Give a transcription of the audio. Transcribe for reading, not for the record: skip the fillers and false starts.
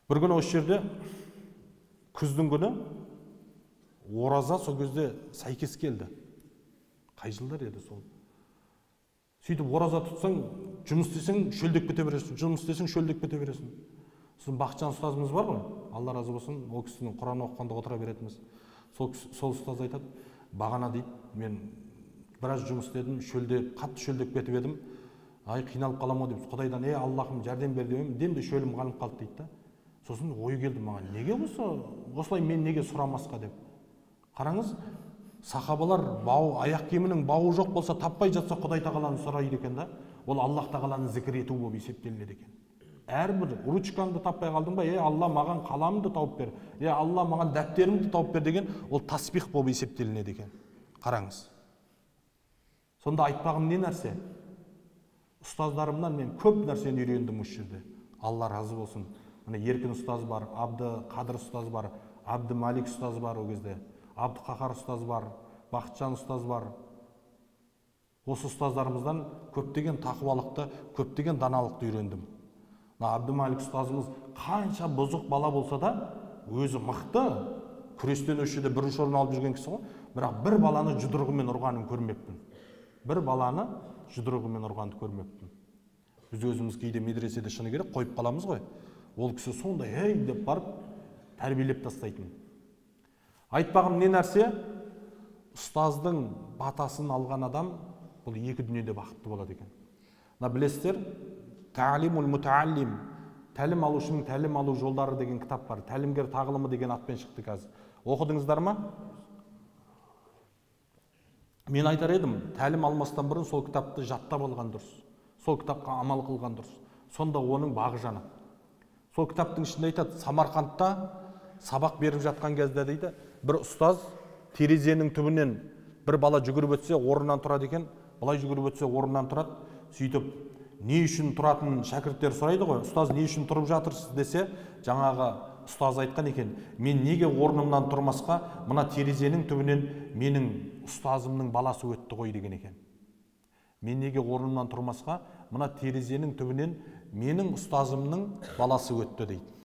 Bir күні осы жерде күздің күні ораза сол кезде сәйкес келді. Қай жылдар еді сол? Сөйтіп ораза тұтсаң, жұмыс істесең шөлдеп кете бересің, жұмыс істесең шөлдеп кете бересің. Сосын Бақытжан ұстазымыз бар ғой, Алла разы болсын, ол кісінің Құран оқығанда отыра беретінбіз. Сол ұстаз айтады, бағана дейді, мен біраз жұмыс істедім, қатты шөлдеп кетіп едім. Ай, қиналып қаламын деп, Құдайдан, Аллахым жәрдем бер деп, демде шөлім қанып қалды дейді да. Сосын ой келді маған, неге осылай мен неге сұрамасқа деп. Қараңыз, сахабалар аяқ киімінің бауы жоқ болса, таппай жатса Құдай тағаланы сұрайды екен да. Ол Аллах тағаланы зікір ету болып есептелінеді екен. Әрбір ручкаңды таппай қалдың ба, Алла маған қаламды тауып бер, Алла маған дәптерімді тауып бер деген, ол тасбих болып есептелінеді екен. Қараңыз. Сонда айтпағым не нәрсе? Ұстаздарымнан мен көп нәрсені үйрендім осы жерде. Алла разы болсын. Міне Еркін ұстаз бар, Абды Қадыр ұстаз бар, Абды Малик ұстаз бар ол кезде, Абды Қақар ұстаз бар, Бақытжан ұстаз бар. Осы ұстаздарымыздан көптеген тақуалықты, көптеген даналықты үйрендім. Абды Малик ұстазымыз қанша бұзық бала болса да, өзі мықты, күрестен осы жерде бірінші орын алып жүрген кісі ғой, бірақ бір баланы жұдырығымен ұрғанын көрмеппін. Бір баланы жұдырығымен ұрғанды көрмеппін. Біз өзіміз кейде медреседе шыны керек қойып қаламыз ғой. Ол кісі сондай деп барып тәрбиелеп тастайтын. Айтпағым не нәрсе? Ұстаздың батасын алған адам бұл екі дүниеде бақытты болады екен. Білесіздер, Ta'limul Muta'allim, тәлім алушының тәлім алу жолдары деген кітап бар. Тәлімгер тағылымы деген атпен шықты қазір. Оқыдыңыздар ма? Мен айтар едім, тәлім алмастан бұрын сол кітапты жаттап алған дұрыс. Сол кітапқа амал қылған дұрыс. Сонда оның бағы жанады. Сол кітаптың ішінде айтады, Самарқандта сабақ беріп жатқан кезде дейді, бір ұстаз терезенің түбінен бір бала жүгіріп өтсе, орнынан тұрады екен, былай жүгіріп өтсе, орнынан тұрады. Сөйтіп, не үшін тұратынын шәкірттер сұрайды ғой, ұстаз не үшін тұрып жатырсыз десе, жаңағы ұстаз айтқан екен, мен неге орнымнан тұрмасқа, мына терезенің түбінен менің ұстазымның баласы өтті ғой деген екен. Мен неге орнымнан тұрмасқа, мына терезенің түбінен менің ұстазымның баласы өтті дейді.